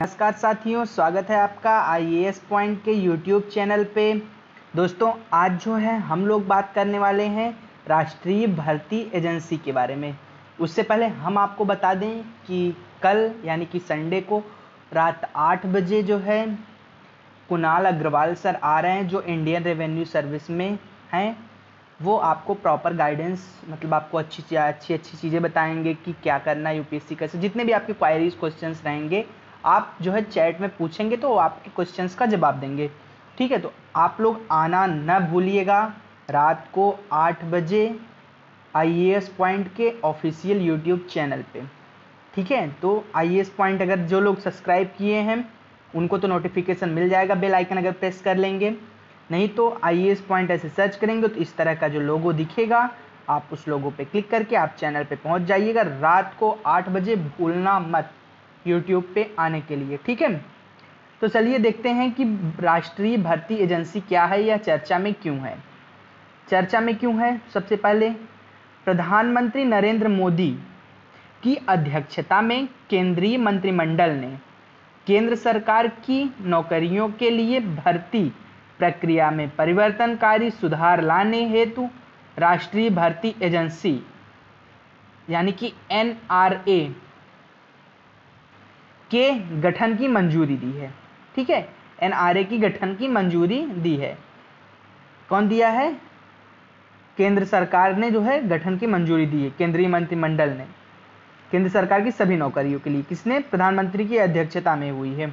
नमस्कार साथियों, स्वागत है आपका आईएएस पॉइंट के यूट्यूब चैनल पे। दोस्तों, आज जो है हम लोग बात करने वाले हैं राष्ट्रीय भर्ती एजेंसी के बारे में। उससे पहले हम आपको बता दें कि कल यानी कि संडे को रात 8 बजे जो है कुणाल अग्रवाल सर आ रहे हैं, जो इंडियन रेवेन्यू सर्विस में हैं। वो आपको प्रॉपर गाइडेंस, मतलब आपको अच्छी चीज़ें बताएंगे कि क्या करना है यूपीएससी कैसे। जितने भी आपके क्वायरीज क्वेश्चंस रहेंगे आप जो है चैट में पूछेंगे तो वो आपके क्वेश्चंस का जवाब देंगे। ठीक है, तो आप लोग आना न भूलिएगा रात को 8 बजे आईएएस पॉइंट के ऑफिशियल यूट्यूब चैनल पे। ठीक है, तो आईएएस पॉइंट अगर जो लोग सब्सक्राइब किए हैं उनको तो नोटिफिकेशन मिल जाएगा, बेल आइकन अगर प्रेस कर लेंगे। नहीं तो आईएएस पॉइंट ऐसे सर्च करेंगे तो इस तरह का जो लोगो दिखेगा, आप उस लोगो पे क्लिक करके आप चैनल पे पहुंच जाइएगा। रात को 8 बजे भूलना मत यूट्यूब पे आने के लिए। ठीक है, तो चलिए देखते हैं कि राष्ट्रीय भर्ती एजेंसी क्या है, या चर्चा में क्यों है। चर्चा में क्यों है? सबसे पहले प्रधानमंत्री नरेंद्र मोदी की अध्यक्षता में केंद्रीय मंत्रिमंडल ने केंद्र सरकार की नौकरियों के लिए भर्ती प्रक्रिया में परिवर्तनकारी सुधार लाने हेतु राष्ट्रीय भर्ती एजेंसी यानी कि एनआरए के गठन की मंजूरी दी है। ठीक है, एनआरए की गठन की मंजूरी दी है। कौन दिया है? केंद्र सरकार ने जो है गठन की मंजूरी दी है, केंद्रीय मंत्रिमंडल ने, केंद्र सरकार की सभी नौकरियों के लिए। किसने? प्रधानमंत्री की अध्यक्षता में हुई है।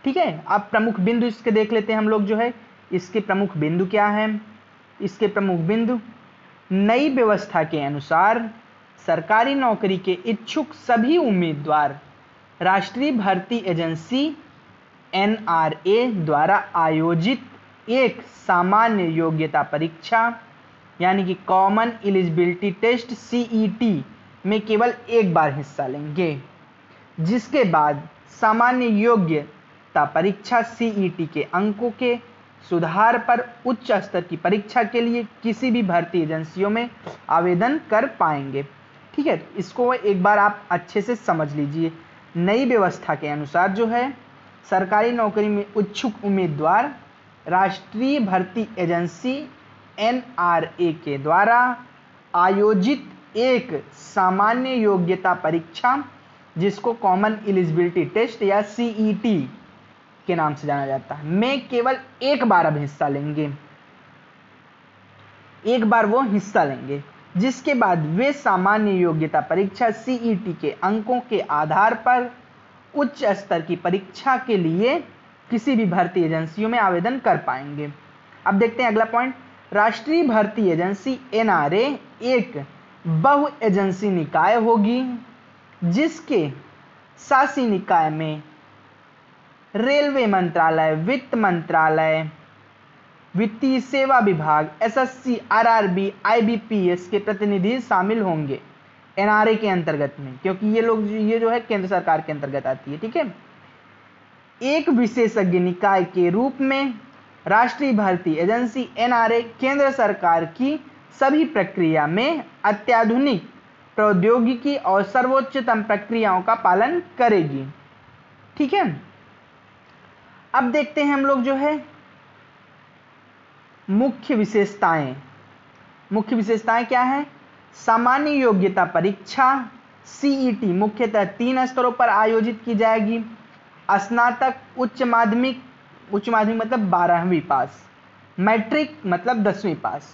ठीक है, अब प्रमुख बिंदु इसके देख लेते हैं हम लोग जो है। इसके प्रमुख बिंदु क्या हैं? इसके प्रमुख बिंदु: नई व्यवस्था के अनुसार सरकारी नौकरी के इच्छुक सभी उम्मीदवार राष्ट्रीय भर्ती एजेंसी एनआरए द्वारा आयोजित एक सामान्य योग्यता परीक्षा यानी कि कॉमन एलिजिबिलिटी टेस्ट सीईटी में केवल एक बार हिस्सा लेंगे, जिसके बाद सामान्य योग्यता परीक्षा सीईटी के अंकों के सुधार पर उच्च स्तर की परीक्षा के लिए किसी भी भर्ती एजेंसियों में आवेदन कर पाएंगे। ठीक है, इसको एक बार आप अच्छे से समझ लीजिए। नई व्यवस्था के अनुसार जो है सरकारी नौकरी में इच्छुक उम्मीदवार राष्ट्रीय भर्ती एजेंसी एनआरए के द्वारा आयोजित एक सामान्य योग्यता परीक्षा, जिसको कॉमन एलिजिबिलिटी टेस्ट या सीईटी के नाम से जाना जाता है, में केवल एक बार अब हिस्सा लेंगे। एक बार वो हिस्सा लेंगे, जिसके बाद वे सामान्य योग्यता परीक्षा सीईटी के अंकों के आधार पर उच्च स्तर की परीक्षा के लिए किसी भी भर्ती एजेंसियों में आवेदन कर पाएंगे। अब देखते हैं अगला पॉइंट। राष्ट्रीय भर्ती एजेंसी एनआरए एक बहु एजेंसी निकाय होगी, जिसके शासी निकाय में रेलवे मंत्रालय, वित्त मंत्रालय, वित्तीय सेवा विभाग, एसएससी, आरआरबी, आईबीपीएस के प्रतिनिधि शामिल होंगे एनआरए के अंतर्गत में, क्योंकि ये जो है केंद्र सरकार के अंतर्गत आती है। ठीक है, एक विशेषज्ञ निकाय के रूप में राष्ट्रीय भर्ती एजेंसी एनआरए केंद्र सरकार की सभी प्रक्रिया में अत्याधुनिक प्रौद्योगिकी और सर्वोच्चतम प्रक्रियाओं का पालन करेगी। ठीक है, अब देखते हैं हम लोग जो है मुख्य विशेषताएं। मुख्य विशेषताएं क्या है? सामान्य योग्यता परीक्षा सीईटी मुख्यतः 3 स्तरों पर आयोजित की जाएगी: स्नातक, उच्च माध्यमिक मतलब 12वीं पास, मैट्रिक मतलब 10वीं पास।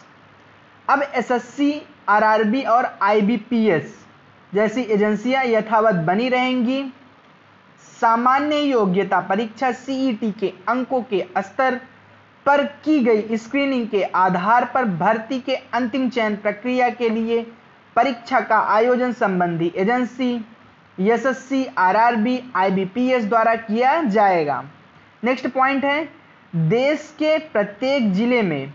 अब एसएससी, आरआरबी और आईबीपीएस जैसी एजेंसियां यथावत बनी रहेंगी। सामान्य योग्यता परीक्षा सीईटी के अंकों के स्तर पर की गई स्क्रीनिंग के आधार पर भर्ती के अंतिम चयन प्रक्रिया के लिए परीक्षा का आयोजन संबंधी एजेंसी एसएससी, आरआरबी, आईबीपीएस द्वारा किया जाएगा। नेक्स्ट पॉइंट है, देश के प्रत्येक जिले में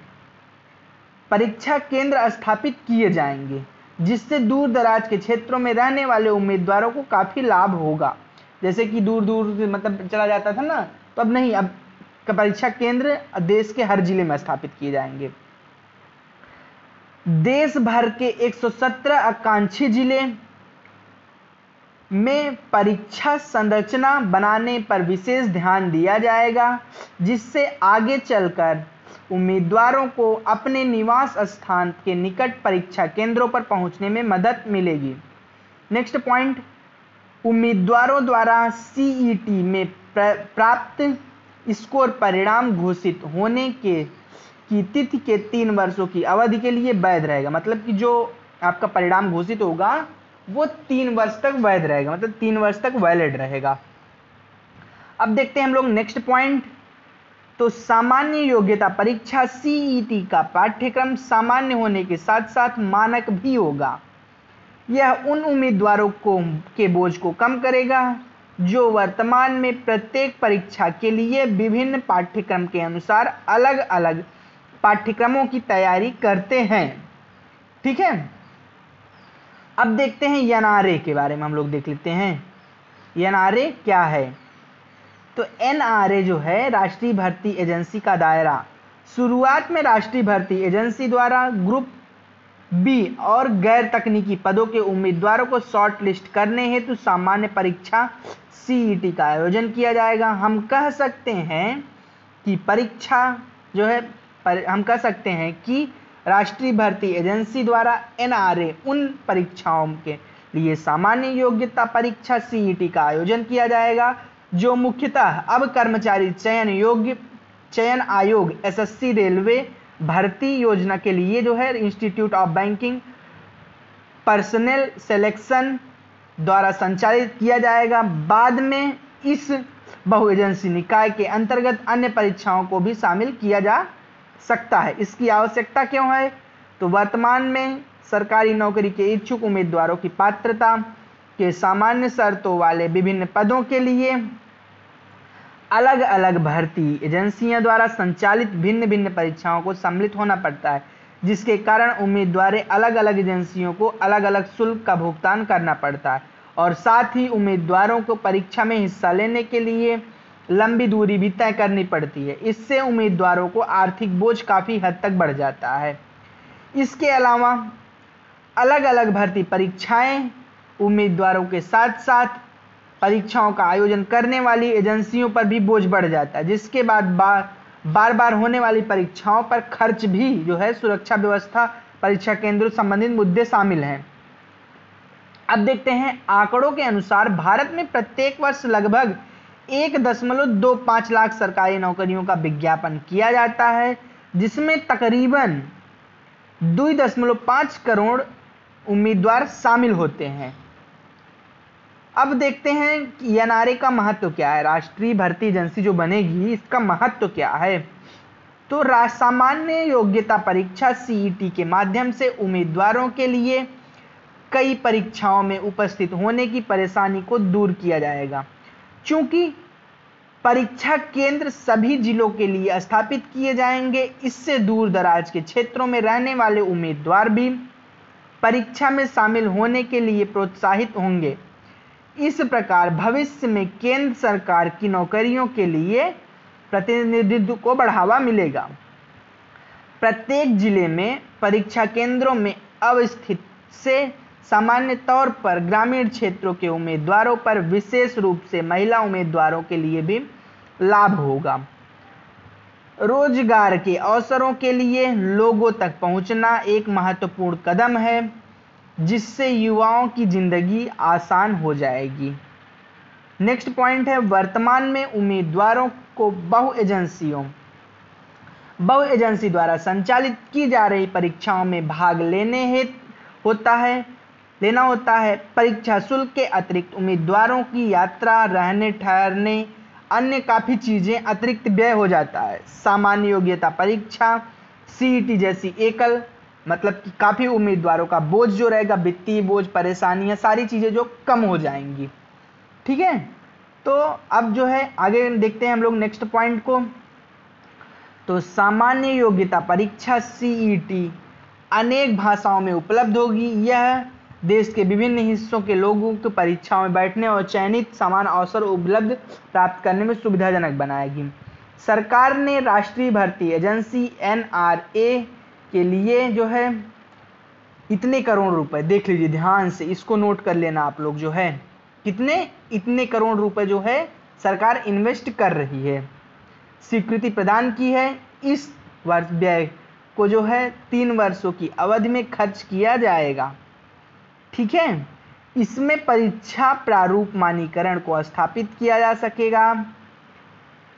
परीक्षा केंद्र स्थापित किए जाएंगे, जिससे दूर दराज के क्षेत्रों में रहने वाले उम्मीदवारों को काफी लाभ होगा। जैसे कि दूर दूर मतलब चला जाता था ना, तो अब नहीं, अब परीक्षा केंद्र देश के हर जिले में स्थापित किए जाएंगे। देश भर के 117 आकांक्षी जिले में परीक्षा संरचना बनाने पर विशेष ध्यान दिया जाएगा, जिससे आगे चलकर उम्मीदवारों को अपने निवास स्थान के निकट परीक्षा केंद्रों पर पहुंचने में मदद मिलेगी। नेक्स्ट पॉइंट, उम्मीदवारों द्वारा सीईटी में प्राप्त स्कोर परिणाम घोषित होने की तिथि के 3 वर्षों की अवधि के लिए वैध रहेगा। मतलब कि जो आपका परिणाम घोषित होगा वो 3 वर्ष तक वैध रहेगा, मतलब 3 वर्ष तक वैलिड रहेगा। अब देखते हैं हम लोग नेक्स्ट पॉइंट। तो सामान्य योग्यता परीक्षा सीईटी का पाठ्यक्रम सामान्य होने के साथ साथ मानक भी होगा। यह उन उम्मीदवारों के बोझ को कम करेगा जो वर्तमान में प्रत्येक परीक्षा के लिए विभिन्न पाठ्यक्रम के अनुसार अलग अलग पाठ्यक्रमों की तैयारी करते हैं। ठीक है, अब देखते हैं एनआरए के बारे में हम लोग देख लेते हैं। एनआरए क्या है? तो एनआरए जो है राष्ट्रीय भर्ती एजेंसी का दायरा। शुरुआत में राष्ट्रीय भर्ती एजेंसी द्वारा ग्रुप बी और गैर तकनीकी पदों के उम्मीदवारों को शॉर्ट लिस्ट करने हेतु सामान्य परीक्षा सीईटी का आयोजन किया जाएगा। हम कह सकते हैं कि परीक्षा जो है हम कह सकते हैं कि राष्ट्रीय भर्ती एजेंसी द्वारा एनआरए उन परीक्षाओं के लिए सामान्य योग्यता परीक्षा सीईटी का आयोजन किया जाएगा जो मुख्यतः अब कर्मचारी चयन आयोग एसएससी रेलवे भर्ती योजना के लिए जो है institute of banking personal selection द्वारा संचालित किया जाएगा। बाद में इस बहु एजेंसी निकाय के अंतर्गत अन्य परीक्षाओं को भी शामिल किया जा सकता है। इसकी आवश्यकता क्यों है? तो वर्तमान में सरकारी नौकरी के इच्छुक उम्मीदवारों की पात्रता के सामान्य शर्तों वाले विभिन्न पदों के लिए अलग अलग भर्ती एजेंसियों द्वारा संचालित भिन्न भिन्न परीक्षाओं को सम्मिलित होना पड़ता है, जिसके कारण उम्मीदवार अलग अलग एजेंसियों को अलग अलग शुल्क का भुगतान करना पड़ता है और साथ ही उम्मीदवारों को परीक्षा में हिस्सा लेने के लिए लंबी दूरी भी तय करनी पड़ती है। इससे उम्मीदवारों को आर्थिक बोझ काफ़ी हद तक बढ़ जाता है। इसके अलावा अलग अलग भर्ती परीक्षाएं उम्मीदवारों के साथ साथ परीक्षाओं का आयोजन करने वाली एजेंसियों पर भी बोझ बढ़ जाता है, जिसके बाद बार बार होने वाली परीक्षाओं पर खर्च भी जो है सुरक्षा व्यवस्था परीक्षा केंद्रों संबंधित मुद्दे शामिल हैं। अब देखते हैं आंकड़ों के अनुसार भारत में प्रत्येक वर्ष लगभग 1.25 लाख सरकारी नौकरियों का विज्ञापन किया जाता है, जिसमें तकरीबन 2.5 करोड़ उम्मीदवार शामिल होते हैं। अब देखते हैं कि एनआरए का महत्व क्या है, राष्ट्रीय भर्ती एजेंसी जो बनेगी इसका महत्व क्या है। तो सामान्य योग्यता परीक्षा सीईटी के माध्यम से उम्मीदवारों के लिए कई परीक्षाओं में उपस्थित होने की परेशानी को दूर किया जाएगा। चूंकि परीक्षा केंद्र सभी जिलों के लिए स्थापित किए जाएंगे, इससे दूर दराज के क्षेत्रों में रहने वाले उम्मीदवार भी परीक्षा में शामिल होने के लिए प्रोत्साहित होंगे। इस प्रकार भविष्य में केंद्र सरकार की नौकरियों के लिए प्रतिनिधित्व को बढ़ावा मिलेगा। प्रत्येक जिले में परीक्षा केंद्रों में अवस्थित से सामान्य तौर पर ग्रामीण क्षेत्रों के उम्मीदवारों पर विशेष रूप से महिला उम्मीदवारों के लिए भी लाभ होगा। रोजगार के अवसरों के लिए लोगों तक पहुंचना एक महत्वपूर्ण कदम है, जिससे युवाओं की जिंदगी आसान हो जाएगी। नेक्स्ट पॉइंट है, वर्तमान में उम्मीदवारों को बहु एजेंसी द्वारा संचालित की जा रही परीक्षाओं में भाग लेना होता है। परीक्षा शुल्क के अतिरिक्त उम्मीदवारों की यात्रा, रहने ठहरने, अन्य काफ़ी चीज़ें अतिरिक्त व्यय हो जाता है। सामान्य योग्यता परीक्षा सीईटी जैसी एकल मतलब कि काफ़ी उम्मीदवारों का बोझ जो रहेगा, वित्तीय बोझ, परेशानियां, सारी चीज़ें जो कम हो जाएंगी। ठीक है, तो अब जो है आगे देखते हैं हम लोग नेक्स्ट पॉइंट को। तो सामान्य योग्यता परीक्षा सीईटी अनेक भाषाओं में उपलब्ध होगी। यह देश के विभिन्न हिस्सों के लोगों को परीक्षाओं में बैठने और चयनित समान अवसर उपलब्ध प्राप्त करने में सुविधाजनक बनाएगी। सरकार ने राष्ट्रीय भर्ती एजेंसी एनआरए के लिए जो है इतने करोड़ रुपए, देख लीजिए ध्यान से, इसको नोट कर लेना आप लोग जो है, कितने, इतने करोड़ रुपए जो है सरकार इन्वेस्ट कर रही है। स्वीकृति प्रदान की है। इस वर्ष व्यय को जो है 3 वर्षों की अवधि में खर्च किया जाएगा। ठीक है, इसमें परीक्षा प्रारूप मानकीकरण को स्थापित किया जा सकेगा।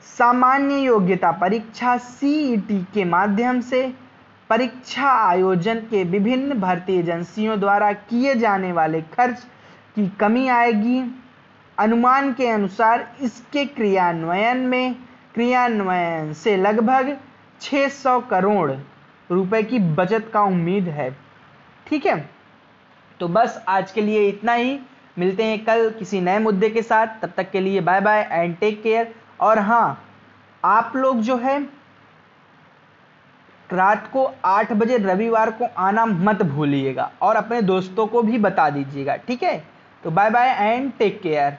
सामान्य योग्यता परीक्षा सीईटी के माध्यम से परीक्षा आयोजन के विभिन्न भर्ती एजेंसियों द्वारा किए जाने वाले खर्च की कमी आएगी। अनुमान के अनुसार इसके क्रियान्वयन से लगभग 600 करोड़ रुपए की बचत का उम्मीद है। ठीक है, तो बस आज के लिए इतना ही। मिलते हैं कल किसी नए मुद्दे के साथ। तब तक के लिए bye bye and take care. और हाँ, आप लोग जो है रात को 8 बजे रविवार को आना मत भूलिएगा और अपने दोस्तों को भी बता दीजिएगा। ठीक है, तो bye bye and take care.